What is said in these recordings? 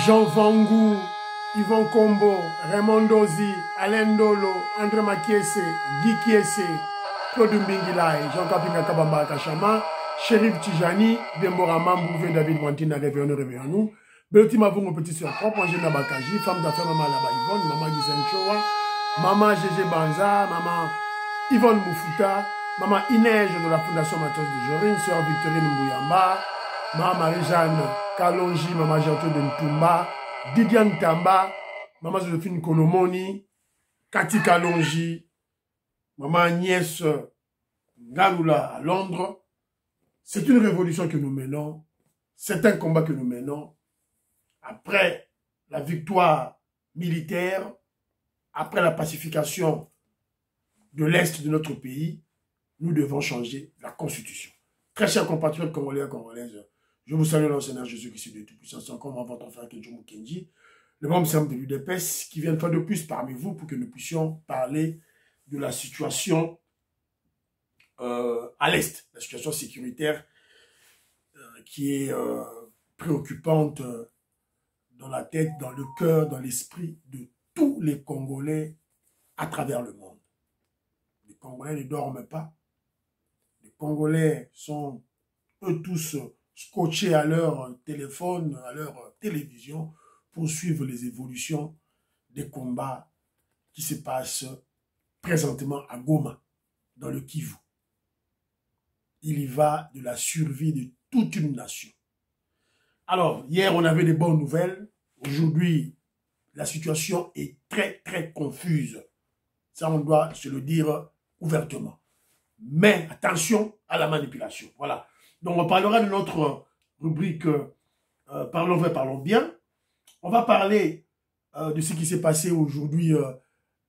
Jean Vangou, Yvon Kombo, Raymond Dozi, Alain Dolo, André Makiese, Guy Kiese, Claude Mbingilai, Jean Kapinga Kabamba Kachama, Chérif Tijani, Dembora Mambouvé, David Wantine, réveillons-nous. Beloti Mavungo, petit sur propre, Angela Bakaji, femme d'affaires, maman Laba Yvonne, maman Gizen Choa, maman Gégé Banza, maman Yvonne Moufuta, maman Inège de la Fondation Matos de Jorine, sœur Victorine Mbouyamba, maman Marie-Jeanne Kalonji, maman Janto de Ntumba, Didiane Tamba, maman Josephine Kolomoni, Cathy Kalonji, maman Agnès Galoula à Londres. C'est une révolution que nous menons, c'est un combat que nous menons. Après la victoire militaire, après la pacification de l'Est de notre pays, nous devons changer la Constitution. Très chers compatriotes congolais et congolaises, je vous salue dans le Seigneur Jésus-Christ de Tout-Puissance, encore votre frère Kenjoumou Kenji, le membre simple de l'UDPS, qui vient une fois de plus parmi vous pour que nous puissions parler de la situation à l'Est, la situation sécuritaire qui est préoccupante dans la tête, dans le cœur, dans l'esprit de tous les Congolais à travers le monde. Les Congolais ne dorment pas. Les Congolais sont eux tous scotchés à leur téléphone, à leur télévision pour suivre les évolutions des combats qui se passent présentement à Goma, dans le Kivu. Il y va de la survie de toute une nation. Alors, hier, on avait des bonnes nouvelles. Aujourd'hui, la situation est très confuse. Ça, on doit se le dire ouvertement. Mais attention à la manipulation. Voilà. Donc, on parlera de notre rubrique Parlons vrai, parlons bien. On va parler de ce qui s'est passé aujourd'hui.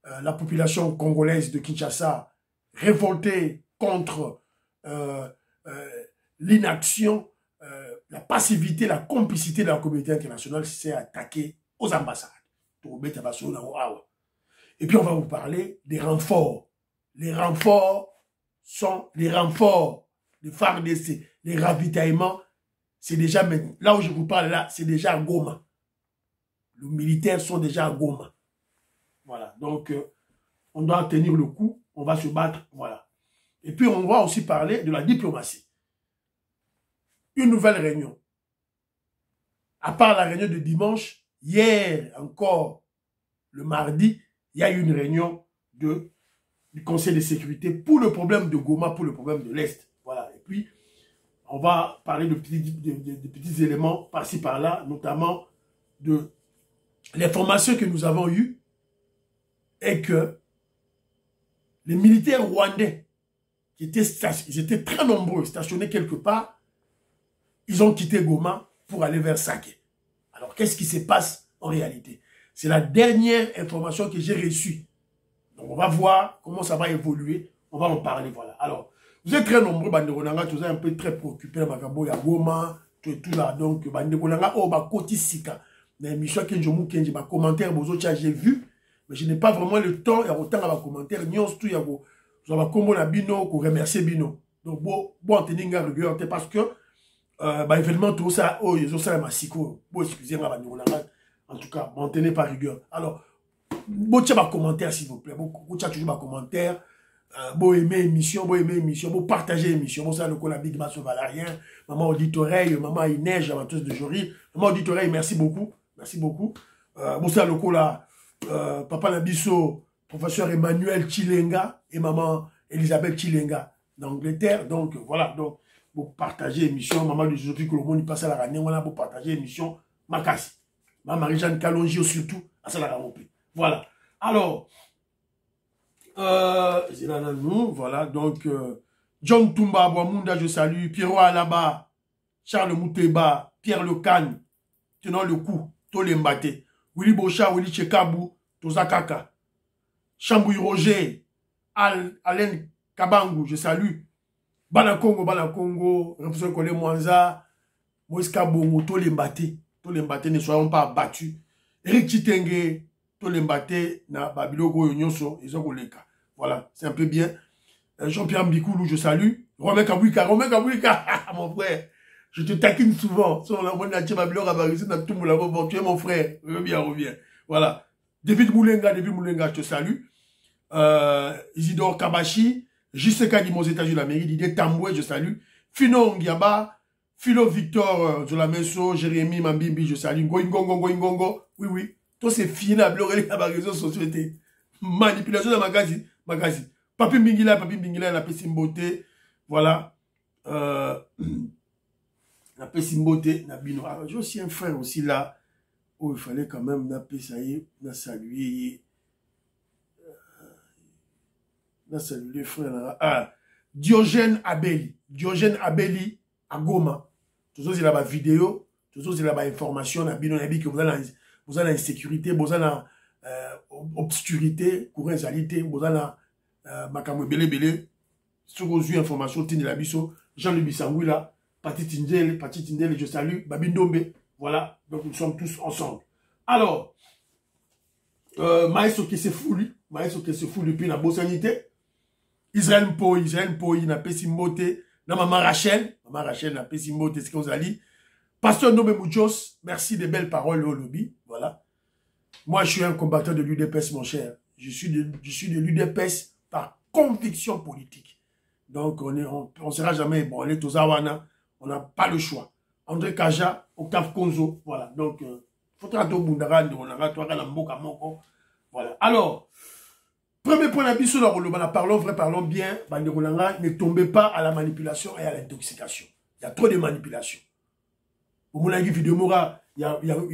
La population congolaise de Kinshasa révoltée contre l'inaction, la passivité, la complicité de la communauté internationale s'est attaquée aux ambassades. Et puis on va vous parler des renforts. Les renforts sont les renforts de FARDC, les ravitaillements. C'est déjà, là où je vous parle là, c'est déjà à Goma. Les militaires sont déjà à Goma. Voilà, donc on doit tenir le coup, on va se battre, voilà. Et puis on va aussi parler de la diplomatie. Une nouvelle réunion. À part la réunion de dimanche, hier encore, le mardi, il y a eu une réunion du Conseil de sécurité pour le problème de Goma, pour le problème de l'Est. Voilà. Et puis, on va parler de petits éléments par-ci par-là, notamment de l'information que nous avons eue est que les militaires rwandais, ils étaient très nombreux, stationnés quelque part, ils ont quitté Goma pour aller vers Saké. Alors, qu'est-ce qui se passe en réalité? C'est la dernière information que j'ai reçue. Donc, on va voir comment ça va évoluer. On va en parler, voilà. Alors, vous êtes très nombreux, Banderonanga, vous êtes un peu très préoccupés, Makambo, ya Goma, tout là. Donc, Banderonanga, oh, Koti Sika. Mais Michel Kenjoumou Kenji, ma commentaire, j'ai vu, mais je n'ai pas vraiment le temps, il y a autant de commentaires, nyons tout, il y a Kombo na Bino, pour remercier Bino. Donc, bon, tenir rigueur, parce que, événement tout ça, oh, ils ont ça, massiko, bon, excusez-moi, en tout cas, m'en tenez pas rigueur. Alors, bon, tiens, ma commentaire, s'il vous plaît, bon, tiens, toujours ma commentaire, bon, aimer émission, bon, partager émission, bon, ça, le coup, la big masse valarien, maman auditoreille, maman Inège, amateuse de Jory, maman auditoreille, merci beaucoup, bon, ça, le coup, là, papa Nabiso, professeur Emmanuel Chilenga, et maman Elisabeth Chilenga, d'Angleterre, donc, voilà, donc, pour partager l'émission, maman de Josephine Kolomoni, il passe à la rannée, on a pour partager l'émission, Makassi. Maman Marie-Jeanne Kalonji, surtout, à ça la rannée. Voilà. Alors, c'est là, nous, voilà, donc, John Tumba, Boamunda, je salue, Pierrot Alaba, Charles Mouteba, Pierre Lecan, tenant le coup, Tolembate, Willy Bocha, Willy Chekabou, Tozakaka, Chambouille Roger, Alain Kabangu, je salue, Banakongo, Refuseur Kole Mwanza, Moïse Kabongo, Tolembate, ne soyons pas battus. Eric Chitenge, Tolembate, na Babiloko Yonyoso, ils ont Koleka. Voilà, c'est un peu bien. Jean-Pierre Mbikoulou, je salue. Romain Kabouika, mon frère. Je te taquine souvent. Tu es mon frère. Reviens. Voilà. David Moulenga, je te salue. Isidore Kabashi, Jiseka Dimo aux États-Unis d'Amérique, Didier Tamboué, je salue. Fino Ngiaba, Philo Victor Zolameso, Jérémy Mambimbi, je salue. Ngoingongo. Oui. Tout c'est fini à bloquer les réseaux sociaux. Manipulation de magazine. Papi Mbingila, la Pessimboté. Voilà. La Pessimboté, Nabino. Alors, j'ai aussi un frère aussi là, où il fallait quand même saluer. Saluer les frères là. Ah, Diogène Abeli à Goma. Tout ça, c'est là-bas vidéo. Tout ça, c'est là-bas information. Nabino, Nabi, que vous avez insécurité, vous avez obscurité, couragalité, vous avez makamwe belé. Si vous avez information, Tine la Bisso, Jean-Louis Bissangui là, Pati Tindele, je salue, Babindombe. Voilà, donc nous sommes tous ensemble. Alors, Maïso qui se fout depuis la Bossanité. Israël Mpoy, na Pessimbote, na Maman Rachel na Pessimbote, c'est ce que vous allez. Pasteur Nome Mouchos, merci des belles paroles au lobby, voilà. Moi, je suis un combattant de l'UDPS, mon cher. Je suis de l'UDPS par conviction politique. Donc, on ne sera jamais ébranlé, Tozawana, on n'a pas le choix. André Kaja, Octave Konzo, voilà. Donc, faudra tout Bundara, voilà. Alors, premier point d'avis sur parlons bien, ne tombez pas à la manipulation et à l'intoxication. Il y a trop de manipulation. Au moment où vidéo, il y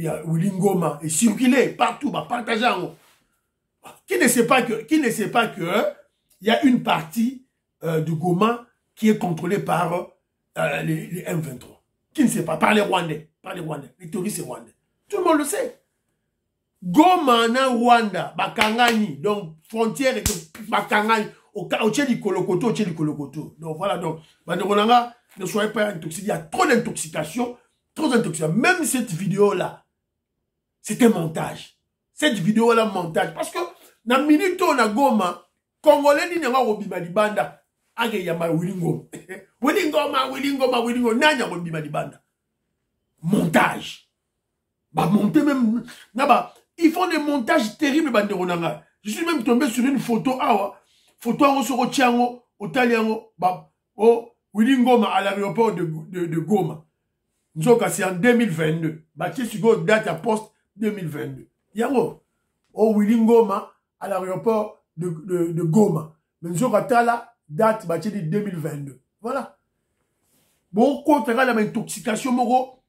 a Willy Ngoma et circulé partout, partagez. Qui ne sait pas que il y a une partie de Goma qui est contrôlée par les M23. Qui ne sait pas, par les Rwandais, les touristes rwandais. Tout le monde le sait. Goma na Rwanda, Bakangani, donc frontière et Bakangani, au Kolokoto. Donc voilà, donc, ne soyez pas intoxiqués. Il y a trop d'intoxication. Même cette vidéo-là, c'est un montage. Parce que, dans minute on a Goma, Congolais n'y a pas de banda. Age yama Willingoma, nanya banda. Montage. Monter même, ils font des montages terribles, banderonanga. Je suis même tombé sur une photo, photo en sur Otiango, Otaliango, Willingoma à l'aéroport de Goma. Nzoka, c'est en 2022. Bâti sur date à poste 2022. Yango, Willingoma à l'aéroport de Goma. Mais Nzoka Tala, date bâti de 2022. Voilà. Bon, contre la intoxication, moro,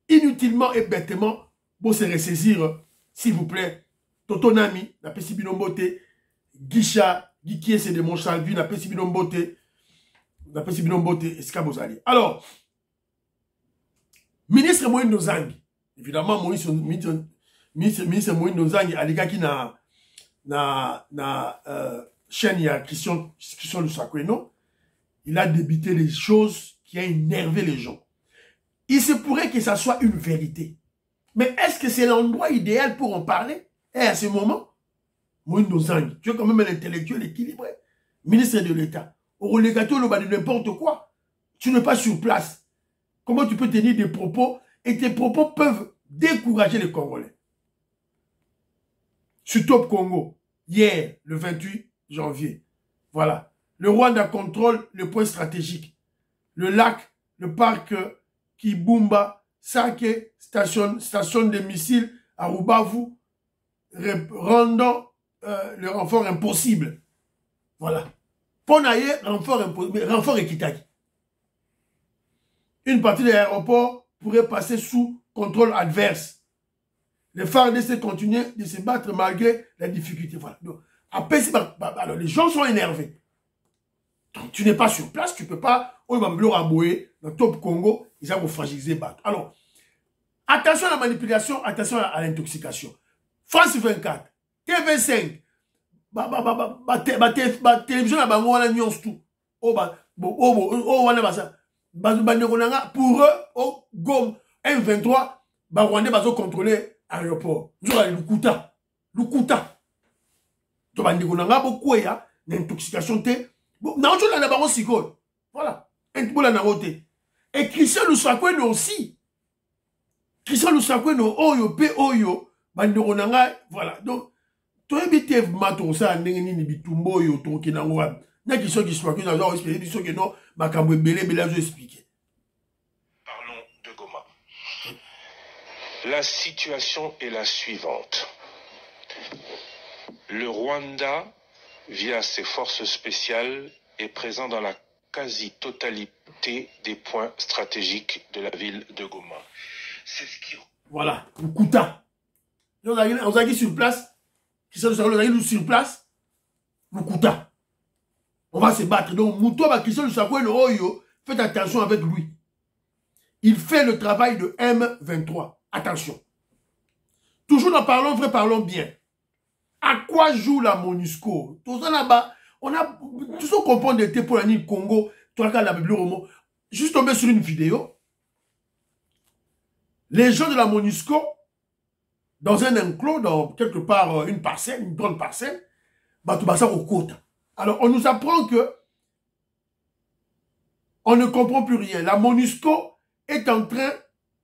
inutilement et bêtement, pour se ressaisir, s'il vous plaît, Totonami, la Pessibinombote, Guicha, Guikié, c'est de mon Chalvi, la Pessibinombote, Escabozali. Alors, ministre Moïse Nozangi, évidemment, ministre Moïse Nozangi, Aligaki na chaîne, il y a Christian de Sakweno, il a débité les choses qui ont énervé les gens. Il se pourrait que ça soit une vérité. Mais est-ce que c'est l'endroit idéal pour en parler? Et à ce moment, Moïse Nozangi, tu es quand même un intellectuel équilibré, ministre de l'État, au relégato, le bas de n'importe quoi. Tu n'es pas sur place. Comment tu peux tenir des propos et tes propos peuvent décourager les Congolais? Sur Top Congo, hier, le 28 janvier, voilà. Le Rwanda contrôle le point stratégique. Le lac, le parc Kibumba, Sake, station de missiles à Rubavu, rendant le renfort impossible. Voilà. Ponaye, renfort Ekitaki. Une partie de l'aéroport pourrait passer sous contrôle adverse. Les FARDC continuent de se battre malgré la difficulté. Voilà. Donc, après, alors, les gens sont énervés. Donc, tu n'es pas sur place, tu ne peux pas. On va me rabouer dans Top Congo, ils vont fragiliser battre. Alors, attention à la manipulation, attention à l'intoxication. France 24, TV5, télévision à Bango, on a tout. Pour eux, au Gom M23, Rwandais va contrôler l'aéroport. Nous avons le Kouta. Donc, on a beaucoup d'intoxication. Voilà. Un peu la naroté. Et Christian Lusakweno aussi. Christian Lusakweno, oyo, pe oyo, bandeko nanga, voilà. Donc, toi, bité, mato, ça, n'engeni, bitumbo, yo, ton, ki nango, n'a qui sont qui soit, qui n'ont expliqué, qui sont qui n'ont, ma cambo, belé, belé, je expliqué. Parlons de Goma. La situation est la suivante. Le Rwanda, via ses forces spéciales, est présent dans la quasi-totalité des points stratégiques de la ville de Goma. C'est ce qui... Voilà, Moukuta. On a dit sur place, qui sont sur place, Moukuta. On va se battre. Donc, Moutoua, qui sont le Oyo, faites attention avec lui. Il fait le travail de M23. Attention. Toujours en parlant vrai, parlons bien. À quoi joue la MONUSCO? Tout ça là-bas, on a tout ce qu'on comprend de pour la Congo, tout le cas la Bible, juste tombé sur une vidéo. Les gens de la MONUSCO, dans un enclos, dans quelque part une parcelle, une grande parcelle, bah tout ça au côte. Alors on nous apprend que on ne comprend plus rien. La MONUSCO est en train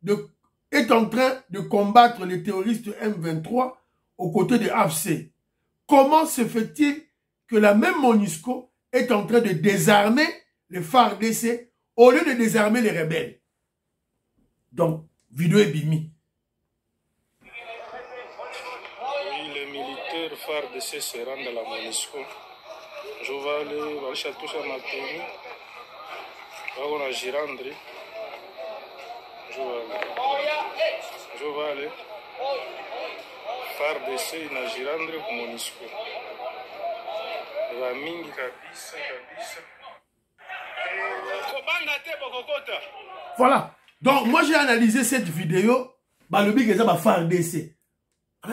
de combattre les terroristes M23 aux côtés de AFC. Comment se fait-il que la même MONUSCO est en train de désarmer les FARDC au lieu de désarmer les rebelles? Donc, vidéo est bimi. Oui, les militaires FARDC se rendent à la MONUSCO. Je vais aller, on va toucher à Matoni. On a Girandri. Je vais aller. FARDC na Girandri pour MONUSCO. Va mingi kabisa. Voilà. Donc, moi, j'ai analysé cette vidéo. Bah, le big, c'est ma FARDC.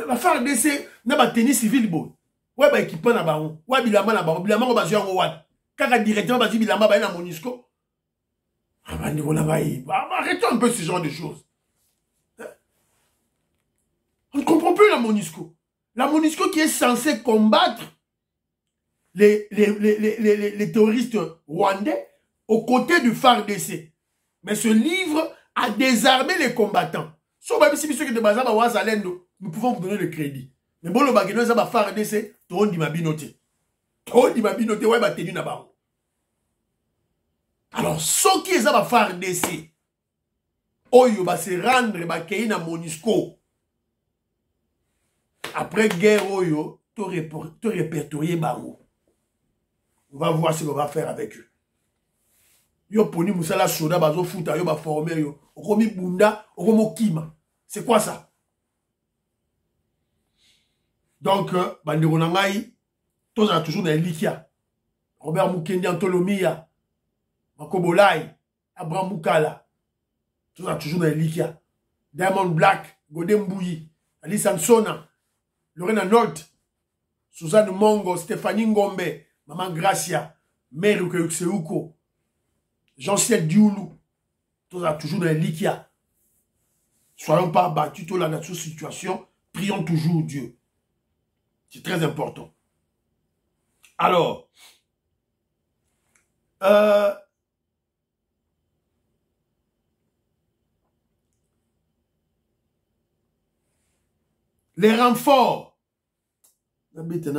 Ma FARDC, n'a pas tennis civil, bon. Ouais, bah, équipement na baron. Ouais, bilama na baron. Bilama, on va jouer en ouad. Kaka directement, bah, bilama, bah, na MONUSCO. Ah, bah, niveau là-bas, arrêtons un peu ce genre de choses. On ne comprend plus la MONUSCO. La MONUSCO qui est censée combattre les terroristes rwandais aux côtés du FARDC. Mais ce livre a désarmé les combattants. Sauf même si nous pouvons vous donner le crédit. Mais bon, le bagage, ça va FARDC, tout le monde dit ma binoté. Tout le monde dit ma binoté, ouais, bah, t'es d'une abarre. Alors, ce qui est ça va FARDC, Oyo va se rendre, va créer na MONUSCO. Après guerre, Oyo, tout répertorier Bango. On va voir ce qu'on va faire avec eux. Yo poni musala soda bazo futa yo ba former yo. Okomi bunda, okomo kima. C'est quoi ça? Donc, bandeko na ngai, tous a toujours dans Likia. Robert Mukendi Antolomia, Makobolai, Abraham Mukala. Tous a toujours dans Likia. Diamond Black, Godem Bouyi, Ali Sansona, Lorena Nolte, Suzanne Mongo, Stéphanie Ngombe, Maman Gracia, Mère Ukeukseuko, Jean-Ciel Dioulou, tout ça toujours dans l'Ikia. Soyons pas abattus tout là dans cette situation. Prions toujours Dieu. C'est très important. Alors, les renforts. N'habite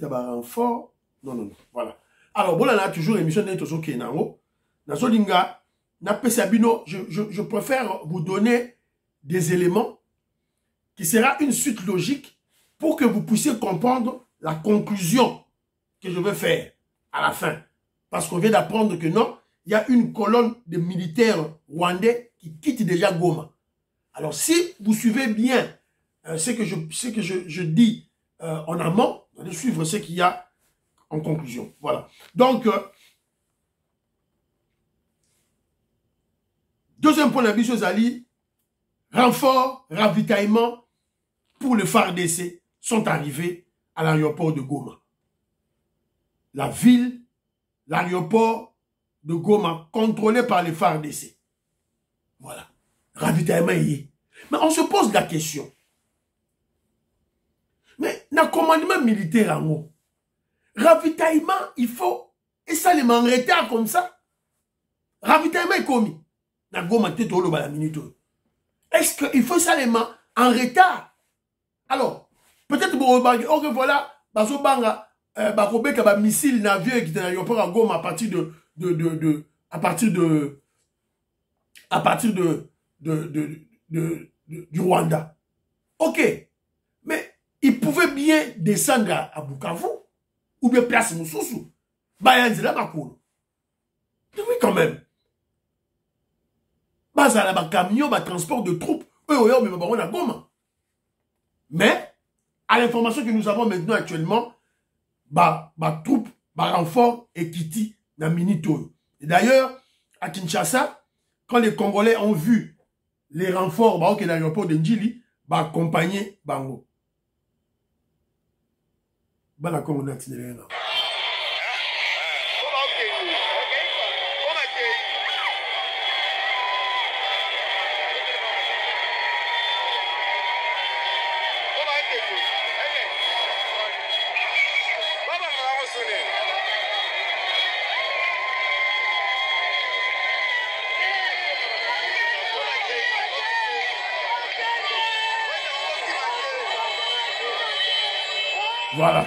pas renfort. Non. Voilà. Alors, bon, là, on a toujours l'émission de Toso Kenango. Je préfère vous donner des éléments qui sera une suite logique pour que vous puissiez comprendre la conclusion que je veux faire à la fin. Parce qu'on vient d'apprendre que non, il y a une colonne de militaires rwandais qui quitte déjà Goma. Alors si vous suivez bien ce que je dis en amont, vous allez suivre ce qu'il y a en conclusion. Voilà. Donc, deuxième point d'ambitieux, Zali, renfort, ravitaillement pour le FARDC sont arrivés à l'aéroport de Goma. La ville, l'aéroport de Goma, contrôlé par les FARDC. Voilà. Ravitaillement y est. Mais on se pose la question. Mais dans le commandement militaire en haut, ravitaillement, il faut, et ça les en retard comme ça. Ravitaillement est commis. na Goma te to lo ba la minute. Est-ce qu'il faut ça les mains en retard? Alors, peut-être ok voilà, baso banga bakobeka ba missile navire qui était aéroport à Goma à partir du Rwanda. Ok, mais il pouvait bien descendre à Bukavu ou bien place Moussoussou. Bayanzela Bakolo. Oui, quand même. Bazala ba camion, ba transport de troupes. Mais, à l'information que nous avons maintenant actuellement, ba troupes, ba renfort et Kiti na Minito. Et d'ailleurs, à Kinshasa, quand les Congolais ont vu les renforts, bah, ok, dans l'aéroport de Ndjili, bah, accompagner Bango. Bah, la Congo n'a pas rien. Voilà.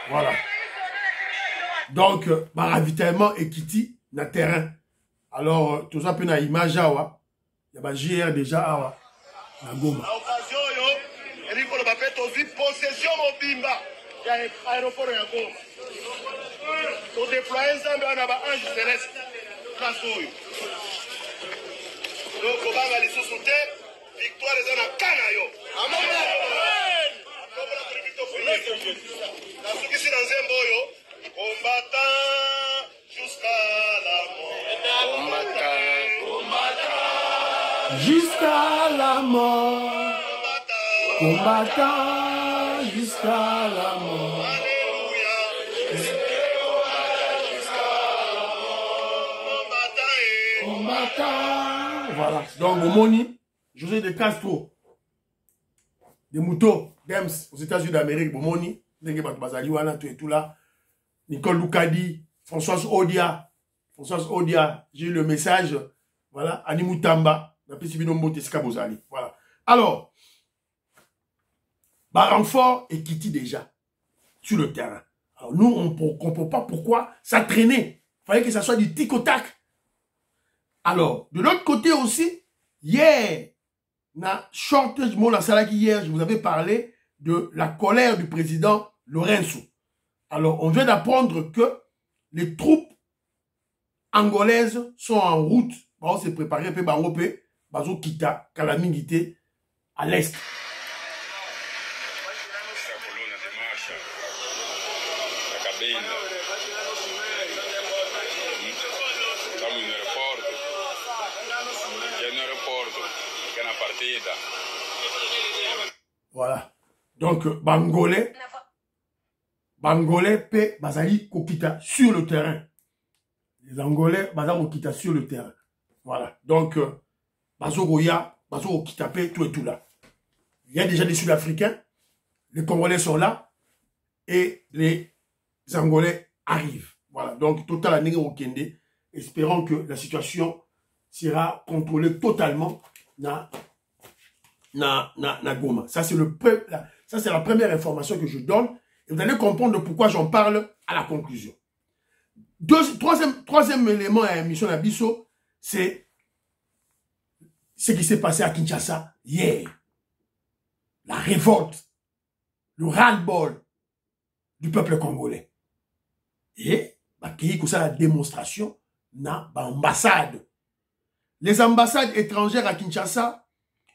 Voilà. Donc, ma ravitaillement et Kiti na terrain. Alors, tout ça peut na image awa. Il y a ba JR déjà awa. Na Goma. Occasion yo, Eric Lobapé tozi possession mobimba. Il y a aéroport ya Goma. Au déployer Zambé on a ba ange céleste. Kasoyo. Donc Obama les sous-souté, victoire les en Kana yo. Amen. La souki dans Zembo yo, combattant jusqu'à la mort. Combattant jusqu'à la mort. Combattant jusqu'à la mort. Voilà. Donc, Bomoni, José de Castro, de Mouto, Dems, aux États-Unis d'Amérique, Bomoni, Nengebat Bazaliwana, tout et tout là, Nicole Loukadi, Françoise Odia, j'ai eu le message, voilà, Animu Tamba, voilà. Alors, renfort et Kiti déjà, sur le terrain. Alors, nous, on ne comprend pas pourquoi ça traînait. Il fallait que ça soit du tic au tac. Alors, de l'autre côté aussi, hier, hier, je vous avais parlé de la colère du président Lorenzo. Alors, on vient d'apprendre que les troupes angolaises sont en route. On s'est préparé, Bazo Kita, Kalamingité, à l'est. Voilà. Donc, Bangolais pe Bazali Kokita sur le terrain. Les Angolais, Bazali Kokita sur le terrain. Voilà. Donc, Bazo Goya, Bazo Kokita pe, tout et tout là. Il y a déjà des Sud-Africains. Les Congolais sont là. Et les Angolais arrivent. Voilà. Donc, total à Négé Okende. Espérons que la situation sera contrôlée totalement na Goma. Ça, c'est la première information que je donne. Et vous allez comprendre pourquoi j'en parle à la conclusion. Troisième élément à l'émission d'Abisso, c'est ce qui s'est passé à Kinshasa hier. La révolte, le ras-le-bol du peuple congolais. Et, la démonstration na ambassade. Les ambassades étrangères à Kinshasa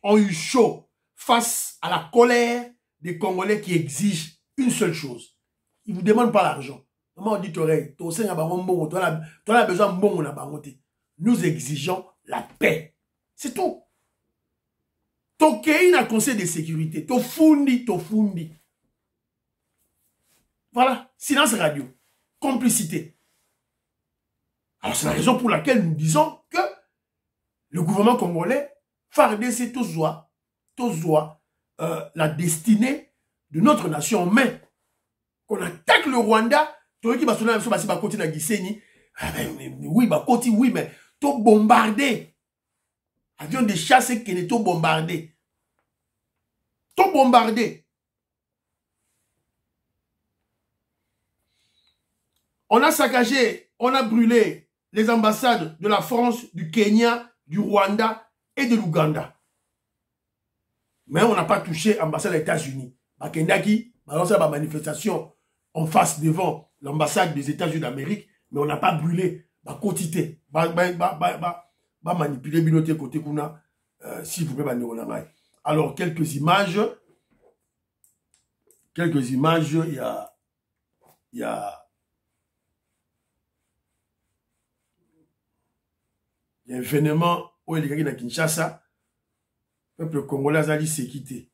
ont eu chaud face à la colère des Congolais qui exigent une seule chose. Ils ne vous demandent pas l'argent. Nous exigeons la paix. C'est tout. Tokei na conseil de sécurité. Tofundi. Voilà. Silence radio. Complicité. Alors c'est la raison pour laquelle nous disons que le gouvernement congolais, FARDC, la destinée de notre nation en main. Qu'on attaque le Rwanda, oui, mais tout bombardé. Avion de chasse qui est tout bombardé. Tout bombardé. On a saccagé, on a brûlé les ambassades de la France, du Kenya, du Rwanda et de l'Ouganda. Mais on n'a pas touché l'ambassade des États-Unis. Bakendaki, lancé la manifestation en face devant l'ambassade des États-Unis d'Amérique, mais on n'a pas brûlé. Quotité. Manipuler binoté côté kuna. S'il vous plaît, alors, quelques images. Il y a un événement où il y a Kinshasa. Le peuple congolais a dit c'est quitté.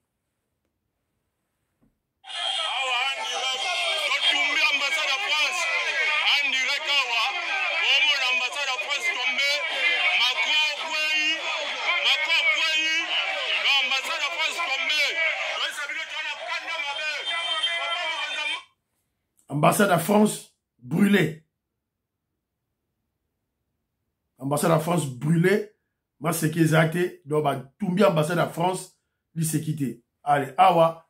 Ambassade de France brûlée. Ambassade de France brûlée. Moi, c'est qui est donc, tout bien ambassade de France, il s'est quitté. Allez, awa.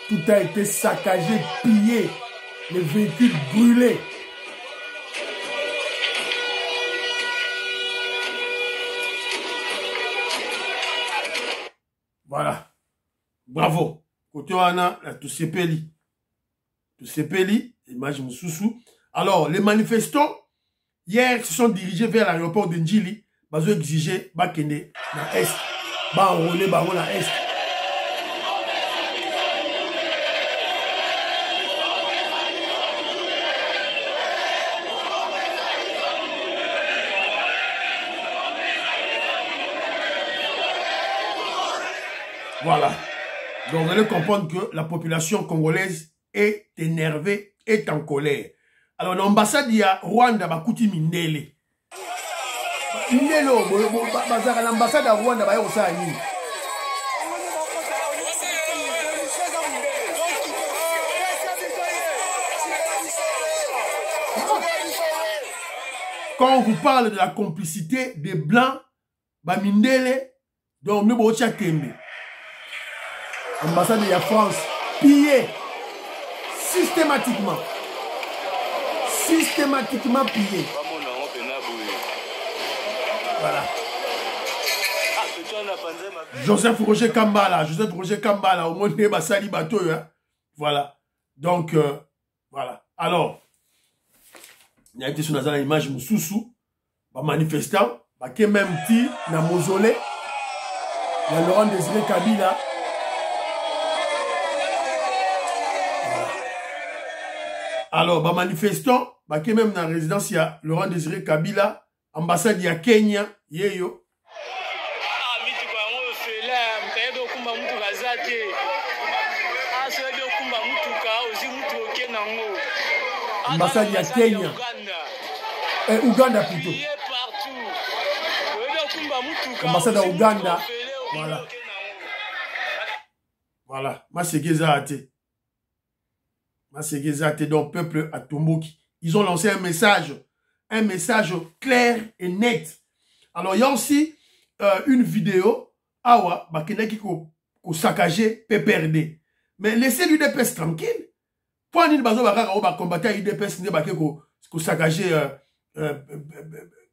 Tout a été saccagé, pillé. Les véhicules brûlés. Voilà. Bravo. Côté wana, tout sepeli. Tout sepeli, image Moussoussou. Alors, les manifestants, hier, se sont dirigés vers l'aéroport de Ndjili. Ils ont exigé, Bakende, dans l'Est. Enrôler, dans l'Est. Voilà. Donc, vous allez comprendre que la population congolaise est énervée, est en colère. Alors, l'ambassade de Rwanda, Bakuti Mindele. L'ambassade de Rwanda, quand on vous parle de la complicité des Blancs, Mindele, donc nous avons Tembe. L'ambassade de la France pillée systématiquement. Systématiquement pillée. Voilà. Joseph Roger Kambala, au moins de Bassali Bato. Voilà. Donc, voilà. Alors, il y a été sur la image Moussoussou, manifestant, qui est même petit, dans le mausolée, il y a Laurent Désiré Kabila. Alors, manifestant, qui est même dans la résidence, il y a Laurent Désiré Kabila, ambassade il y a Kenya, yeyo. Ambassade il y a Kenya. Et Ouganda plutôt. Ambassade à Ouganda. Voilà. Voilà. Donc, peuple à Tomboki. Ils ont lancé un message clair et net. Alors, il y a aussi une vidéo. Awa, Bakeneki ko saccagé PPRD. Mais laissez l'UDPS tranquille. Pour ni bazo ba combattre UDPS ne ba ko saccagé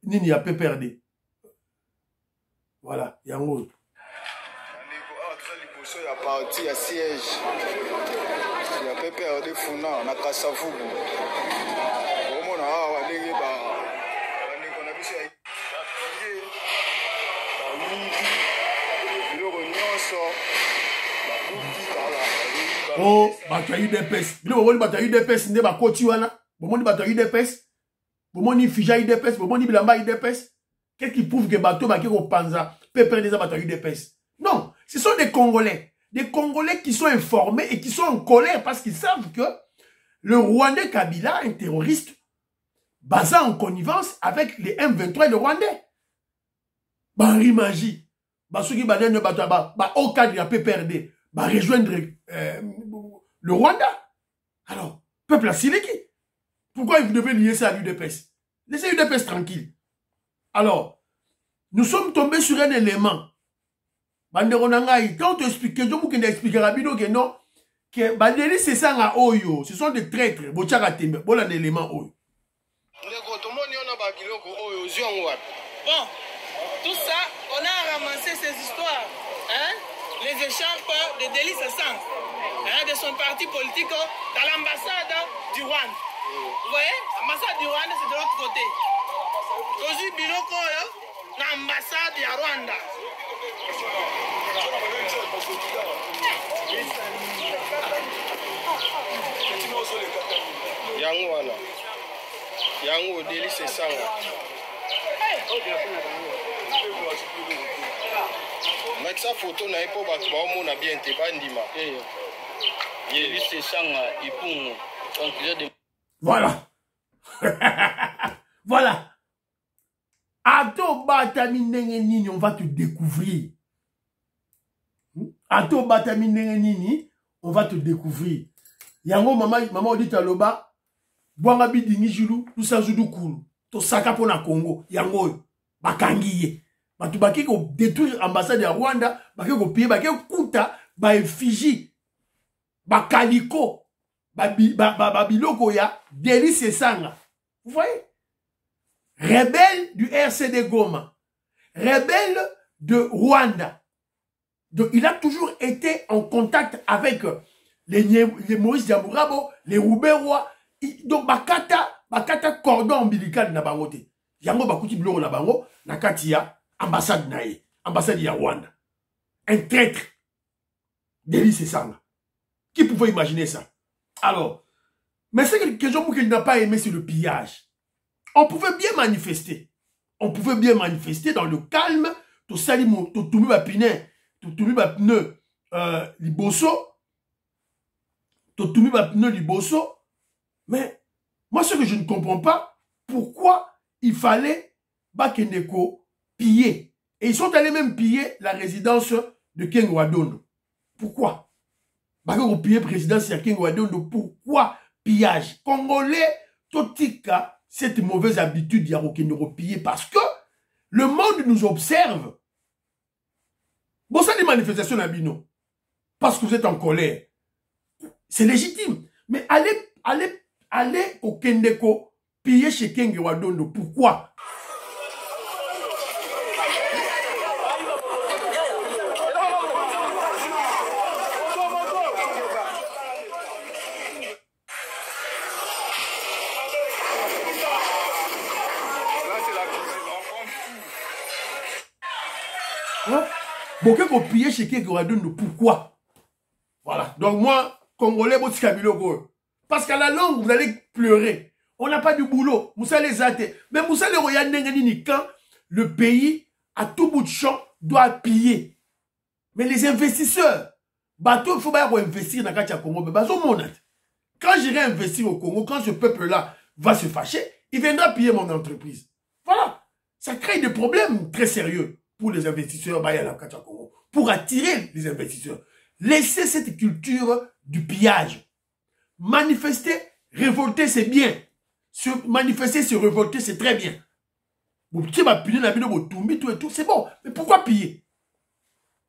nini ya PPRD. Voilà, il y a un autre. Il y a parti à siège. Il y a PPRD Funa, na Kasavubu. Omona awa ndenge ba ndeko na biso ya oh, bato ya UDPS. Bilo bomoni bato ya UDPS nde bakoti wana. Bomoni bato ya UDPS. Bomoni fija UDPS. Bomoni bilamba UDPS. Qu'est-ce qui prouve que bato baki ko panza PPRD za bato ya UDPS? Non, ce sont des Congolais. Des Congolais qui sont informés et qui sont en colère parce qu'ils savent que le Rwandais Kabila, un terroriste, basé en connivence avec les M23 et le Rwandais. Henri Magie, ceux qui au cadre de la PPRD, rejoindre le Rwanda. Alors, peuple à Siliki, pourquoi vous devez lier ça à l'UDPS? Laissez l'UDPS tranquille. Alors, nous sommes tombés sur un élément. Quand on explique, je vous explique rapidement que non, que Bandeli c'est ça à Oyo, ce sont des traîtres, voilà un élément Oyo. Bon, tout ça, on a ramassé ces histoires, hein, les écharpes de Délice Sassang, hein, de son parti politique dans l'ambassade du Rwanda. Vous voyez, l'ambassade du Rwanda, c'est de l'autre côté. Aujourd'hui, Biloko, l'ambassade du Rwanda. Yango Délice Sassang. Mais sa photo n'a pas on a bien été bandima. Voilà. Voilà. Ato Batami Nini, on va te découvrir. Ato Batami Nini, on va te découvrir. Yango maman dit à Loba, Boangabi Dini Julu, tout ça Zoudou Koulou. To saka pona Congo, yango bakangiye. Batubaki ko détruire l'ambassade de Rwanda, baki ko piye, baki kuta, ba effigie, ba kaliko, ba biloko ya, Délice Sassang. Vous voyez? Rebelle du RCD Goma, rebelle de Rwanda. Donc il a toujours été en contact avec les Maurice Diambourabo, les Rouberois. Donc bakata cordon ombilical na bango te. Yango bakuti bloko na bango na katia ambassade nae, ambassade ya Rwanda. Un traître. Délice Sassang. Qui pouvait imaginer ça? Alors, mais c'est quelque chose qu'il n'a pas aimé, c'est le pillage. On pouvait bien manifester. On pouvait bien manifester dans le calme. Tout ça, tout le monde liboso. Tout le monde liboso. Mais moi, ce que je ne comprends pas, pourquoi il fallait Bakendeko piller. Et ils sont allés même piller la résidence de Ken Wadondo. Pourquoi? Bakendeko piller la résidence de Ken Wadondo. Pourquoi pillage? Congolais, Totika, cette mauvaise habitude de piller parce que le monde nous observe. Bon, ça, les manifestations d'Abino, parce que vous êtes en colère, c'est légitime. Mais allez au Kendeko, piller chez Ken Wadondo. Pourquoi? Beaucoup copier chez Ken Wadondo. Pourquoi? Voilà. Donc moi, Congolais, parce qu'à la longue, vous allez pleurer. On n'a pas du boulot. Moussa les athées. Mais Moussa les royaumes quand le pays, à tout bout de champ, doit piller. Mais les investisseurs, bateau, il faut pas investir dans le Congo. Quand j'irai investir au Congo, quand ce peuple-là va se fâcher, il viendra piller mon entreprise. Voilà. Ça crée des problèmes très sérieux pour les investisseurs pour attirer les investisseurs. Laissez cette culture du pillage. Manifester, révolter, c'est bien. Manifester, se révolter, c'est très bien. C'est bon. Mais pourquoi piller?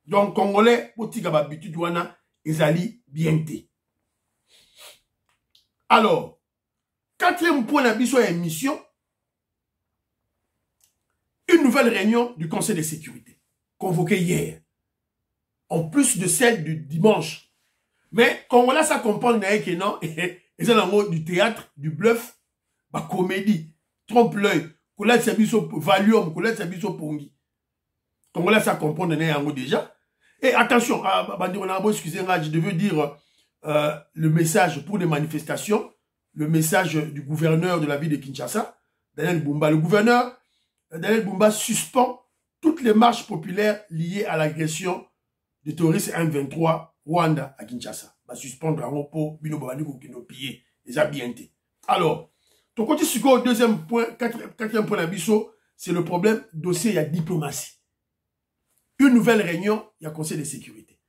Donc, Congolais, ils allaient bien. Alors, quatrième point de la émission, une nouvelle réunion du Conseil de sécurité, convoquée hier, en plus de celle du dimanche. Mais Congolais, ça comprend que non, et c'est dans le mot du théâtre, du bluff, la comédie, trompe l'œil, Congolais, c'est Valium, Congolais, c'est Pongi. Congolais, ça comprend déjà. Et attention, excusez-moi, je devais dire le message pour les manifestations, le message du gouverneur de la ville de Kinshasa, Daniel Bumba. Le gouverneur Daniel Bumba suspend toutes les marches populaires liées à l'agression des terroristes M23 Rwanda à Kinshasa. Va suspendre un repos, bino babani ko kino piller, les habientés. Alors, Ton côté au deuxième point, quatrième point d'Abisso, c'est le problème dossier, il y a diplomatie. Une nouvelle réunion, il y a conseil de sécurité.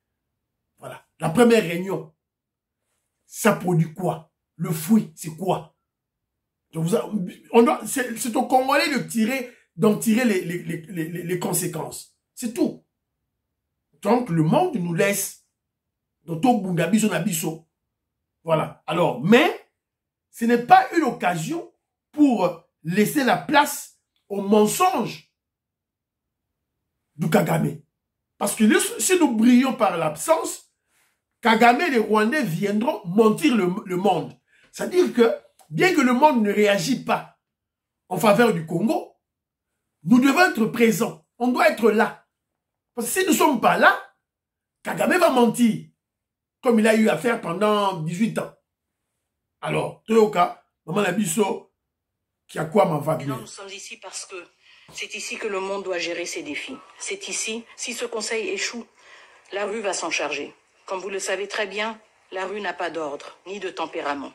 Voilà. La première réunion, ça produit quoi? Le fruit, c'est quoi? C'est aux Congolais d'en tirer les conséquences. C'est tout. Donc, le monde nous laisse dans tout Bungabiso Nabiso. Voilà. Alors, mais, ce n'est pas une occasion pour laisser la place au mensonge du Kagame. Parce que si nous brillons par l'absence, Kagame et les Rwandais viendront mentir le monde. C'est-à-dire que, bien que le monde ne réagit pas en faveur du Congo, nous devons être présents. On doit être là. Parce que si nous ne sommes pas là, Kagame va mentir. Comme il a eu à faire pendant 18 ans. Alors, Toyoka, Maman Nabiso, qui a quoi ma vague? Non, nous sommes ici parce que c'est ici que le monde doit gérer ses défis. C'est ici, si ce conseil échoue, la rue va s'en charger. Comme vous le savez très bien, la rue n'a pas d'ordre, ni de tempérament.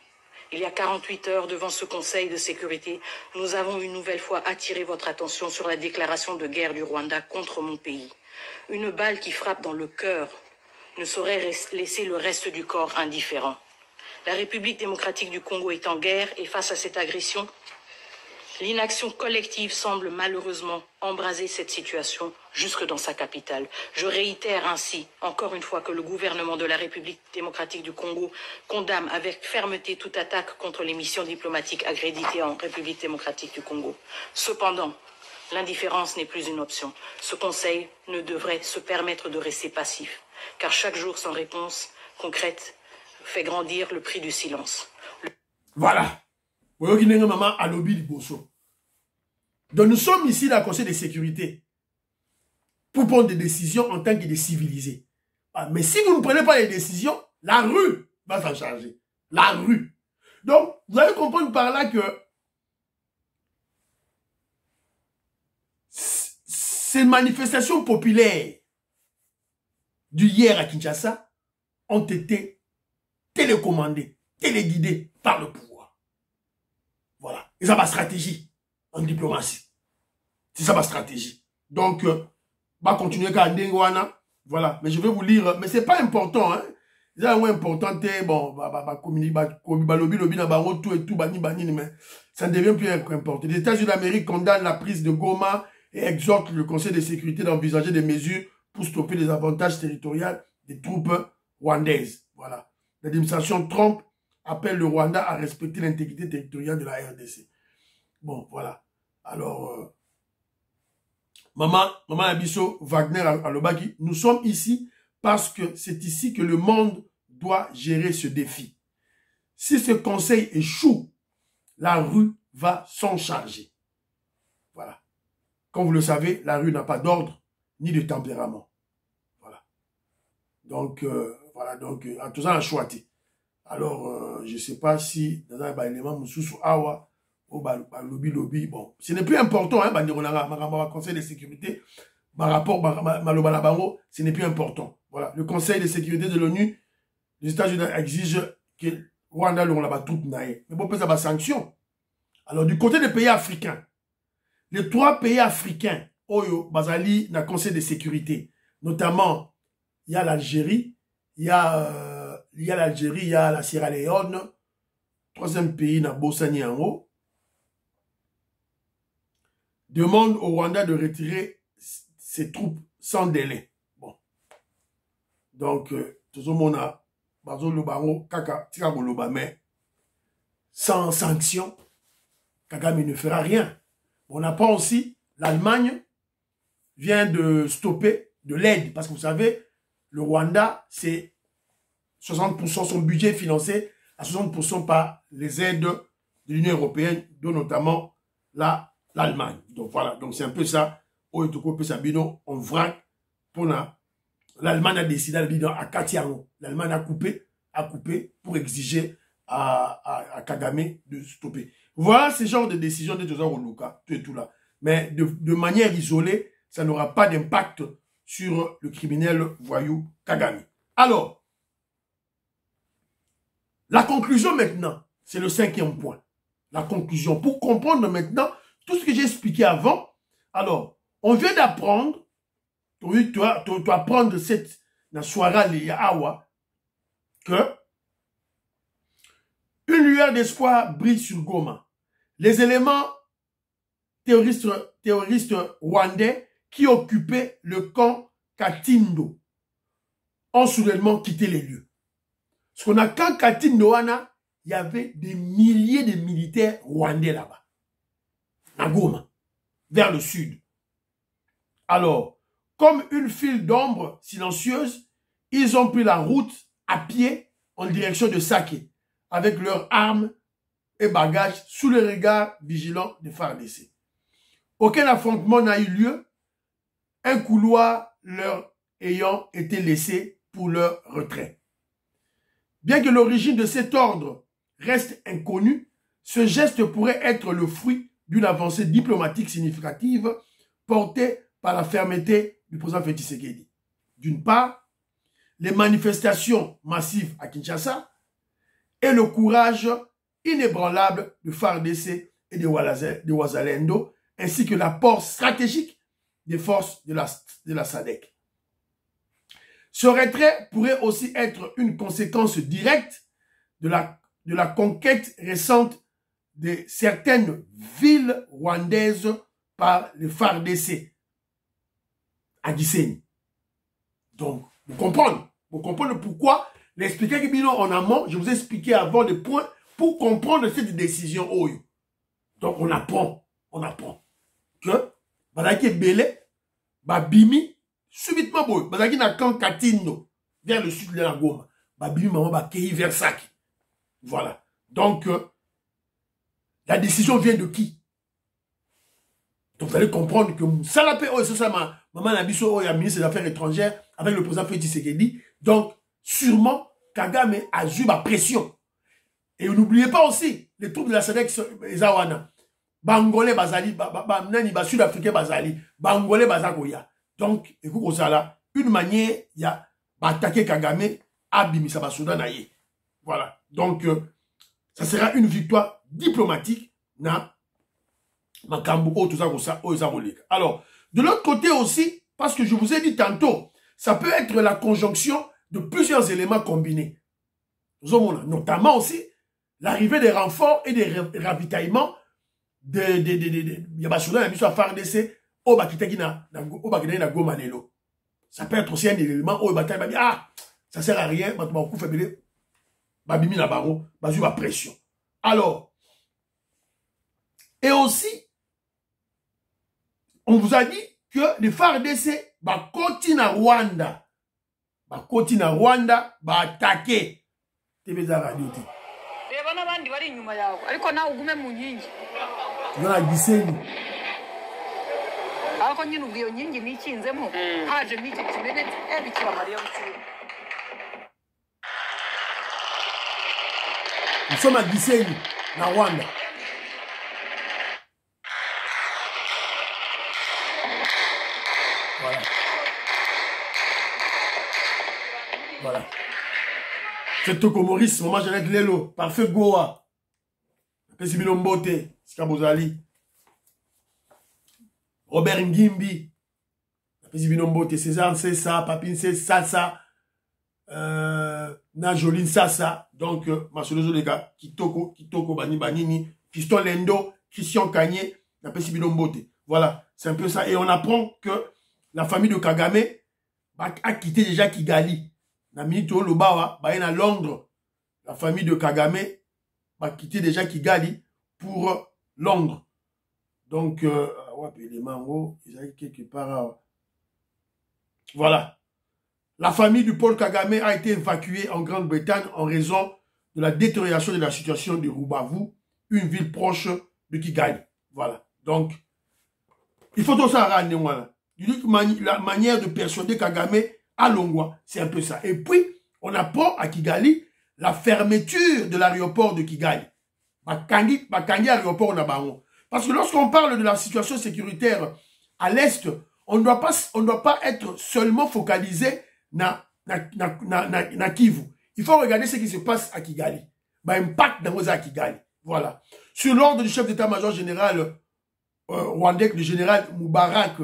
Il y a 48 heures devant ce conseil de sécurité, nous avons une nouvelle fois attiré votre attention sur la déclaration de guerre du Rwanda contre mon pays. Une balle qui frappe dans le cœur ne saurait laisser le reste du corps indifférent. La République démocratique du Congo est en guerre et face à cette agression, l'inaction collective semble malheureusement embraser cette situation jusque dans sa capitale. Je réitère ainsi, encore une fois, que le gouvernement de la République démocratique du Congo condamne avec fermeté toute attaque contre les missions diplomatiques accréditées en République démocratique du Congo. Cependant, l'indifférence n'est plus une option. Ce Conseil ne devrait se permettre de rester passif, car chaque jour sans réponse concrète fait grandir le prix du silence. Voilà. Donc nous sommes ici dans le Conseil de sécurité pour prendre des décisions en tant que des civilisés. Mais si vous ne prenez pas les décisions, la rue va s'en charger. La rue. Donc, vous allez comprendre par là que ces manifestations populaires d'hier à Kinshasa ont été télécommandées, téléguidées par le pouvoir. Voilà. Et ça, ma stratégie en diplomatie. C'est ça ma stratégie. Donc, va continuer qu'à Ndengwana. Voilà. Mais je vais vous lire. Mais c'est pas important, hein. C'est important, bon, tout et tout, mais ça ne devient plus important. Les États-Unis d'Amérique condamnent la prise de Goma et exhortent le Conseil de sécurité d'envisager des mesures pour stopper les avantages territoriaux des troupes rwandaises. Voilà. L'administration Trump appelle le Rwanda à respecter l'intégrité territoriale de la RDC. Bon, voilà. Alors, Maman Abisso, Wagner Alobaki, nous sommes ici parce que c'est ici que le monde doit gérer ce défi. Si ce conseil échoue, la rue va s'en charger. Voilà. Comme vous le savez, la rue n'a pas d'ordre ni de tempérament. Voilà. Donc, voilà. Donc, à tout ça, on a choisi. Alors, je ne sais pas si dans un élément, Moussous Awa, lobby, bon, ce n'est plus important, hein, conseil de sécurité, ce n'est plus important. Voilà, le conseil de sécurité de l'ONU, les États-Unis exigent que Rwanda l'on troupe naïe. Mais bon, ça va sanction. Alors, du côté des pays africains, les 3 pays africains, Oyo, Bazali, dans le conseil de sécurité, notamment, il y a l'Algérie, il y a la Sierra Leone, 3e pays, dans Bossani en haut, demande au Rwanda de retirer ses troupes sans délai. Bon. Donc, tout le monde a mais sans sanction, Kagame ne fera rien. On apprend aussi, l'Allemagne vient de stopper de l'aide, parce que vous savez, le Rwanda, c'est 60% son budget financé à 60% par les aides de l'Union européenne, dont notamment l'Allemagne. Donc voilà, donc c'est un peu ça. On vrac pour l'Allemagne a décidé à Katiango. L'Allemagne a coupé pour exiger à Kagame de stopper. Voilà ce genre de décision de Joseph Oluka, tout et tout là. Mais de manière isolée, ça n'aura pas d'impact sur le criminel voyou Kagame. Alors, la conclusion maintenant, c'est le 5e point. la conclusion, pour comprendre maintenant tout ce que j'ai expliqué avant. Alors, on vient d'apprendre, tu dois apprendre cette soirée de Awa, que une lueur d'espoir brille sur Goma. Les éléments terroristes rwandais qui occupaient le camp Katindo ont soudainement quitté les lieux. Ce qu'on a camp Katindo, il y avait des milliers de militaires rwandais là-bas, à Goma, vers le sud. Alors, comme une file d'ombre silencieuse, ils ont pris la route à pied en direction de Saké, avec leurs armes et bagages sous le regard vigilant des FARDC. Aucun affrontement n'a eu lieu, un couloir leur ayant été laissé pour leur retrait. Bien que l'origine de cet ordre reste inconnue, ce geste pourrait être le fruit d'une avancée diplomatique significative portée par la fermeté du président Félix Tshisekedi. D'une part, les manifestations massives à Kinshasa et le courage inébranlable de FARDC et de Wazalendo, ainsi que l'apport stratégique des forces de la SADC. Ce retrait pourrait aussi être une conséquence directe de la conquête récente de certaines villes rwandaises par les FARDC à Gisenyi. Donc, vous comprenez pourquoi l'expliquer en amont, je vous ai expliqué avant les points pour comprendre cette décision. Donc, on apprend que Badaki Belé, Babimi, subitement, Badaki na camp Katindo, vers le sud de la Goma, Babimi, maman, Bakei, vers Saki. Voilà. Donc, la décision vient de qui? Donc, vous allez comprendre que Salapé, c'est ça, maman Nabiso, ministre des Affaires étrangères, avec le président Félix Tshisekedi. Donc, sûrement, Kagame a joué ma pression. Et n'oubliez pas aussi, les troupes de la SADC, Ezawana, Bangolais Bazali, Sud-Africain Bazali, Bangolais Bazakoya. Donc, écoute, ça là, une manière, il y a attaquer Kagame, Abimisa Basoudan Naye. Voilà. Donc, ça sera une victoire diplomatique, na Makambu, tout ça, alors, de l'autre côté aussi, parce que je vous ai dit tantôt, ça peut être la conjonction de plusieurs éléments combinés. Notamment aussi l'arrivée des renforts et des ravitaillements de Yabasoudan, Yabisou FARDC, au Bakitaki na Goma Lelo. Ça peut être aussi un élément où ça sert à rien, Babimi na Baro, Bazou la pression. Alors, et aussi, on vous a dit que les FARDC va continuer à Rwanda. Va continuer à Rwanda, va attaquer. TVza Radio. Voilà, Gisenyi. Nous sommes à Gisenyi, na Rwanda. Voilà. Voilà. C'est Toko Maurice, maman Jeannette Lelo, parfait Goa. Pesibino Mbote, Skabozali. Robert Ngimbi. Pesibino Mbote, César Sessa, Papine Sessa, na Joline Sassa. Donc, Masolozo les gars, Kitoko, Bani Banini, Fiston Lendo, Christian Kanye, na Pesibino Mbote. Voilà, c'est un peu ça. Et on apprend que la famille de Kagame a quitté déjà Kigali. Na minito Lobawa, à Londres. La famille de Kagame a quitté déjà Kigali pour Londres. Donc, les mangots, ils arrivent quelque part. Voilà. La famille du Paul Kagame a été évacuée en Grande-Bretagne en raison de la détérioration de la situation de Rubavu, une ville proche de Kigali. Voilà. Donc, il faut tout ça rendre, voilà. La manière de persuader Kagame à Longwa, c'est un peu ça. Et puis, on apprend à Kigali la fermeture de l'aéroport de Kigali. Bakangi aéroport Nabango. Parce que lorsqu'on parle de la situation sécuritaire à l'Est, on ne doit pas être seulement focalisé na Kivu. Il faut regarder ce qui se passe à Kigali. Impact dans à Kigali. Voilà. Sur l'ordre du chef d'état-major général rwandais, le général Moubarak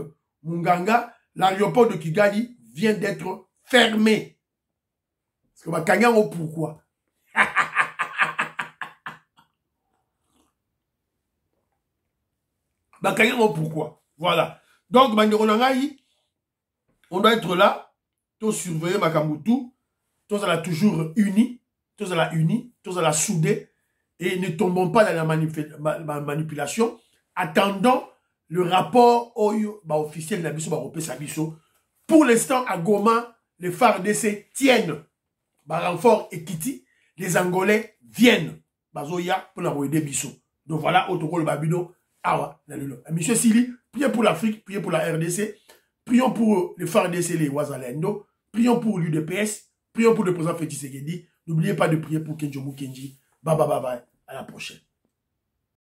Munganga, l'aéroport de Kigali vient d'être fermé. Parce que Bakanyango, pourquoi? Bakanyango, pourquoi? Voilà. Donc, on doit être là, tous surveiller Makamutu, tous à la toujours unis, tous à la unis, tous à la soudée, et ne tombons pas dans la manipulation, attendant le rapport officiel de la Bisso. Pour l'instant, à Goma, les FARDC tiennent renfort et Kiti, les Angolais viennent. Bazoya pour la aider Bisso. Donc voilà, autour le Babino, Awa, Monsieur Sili, priez pour l'Afrique, priez pour la RDC, prions pour les FARDC, les Ouazalendo, prions pour l'UDPS, prions pour le président Félix Tshisekedi. N'oubliez pas de prier pour Kenjomu Kenji. Bye bye bye bye. À la prochaine.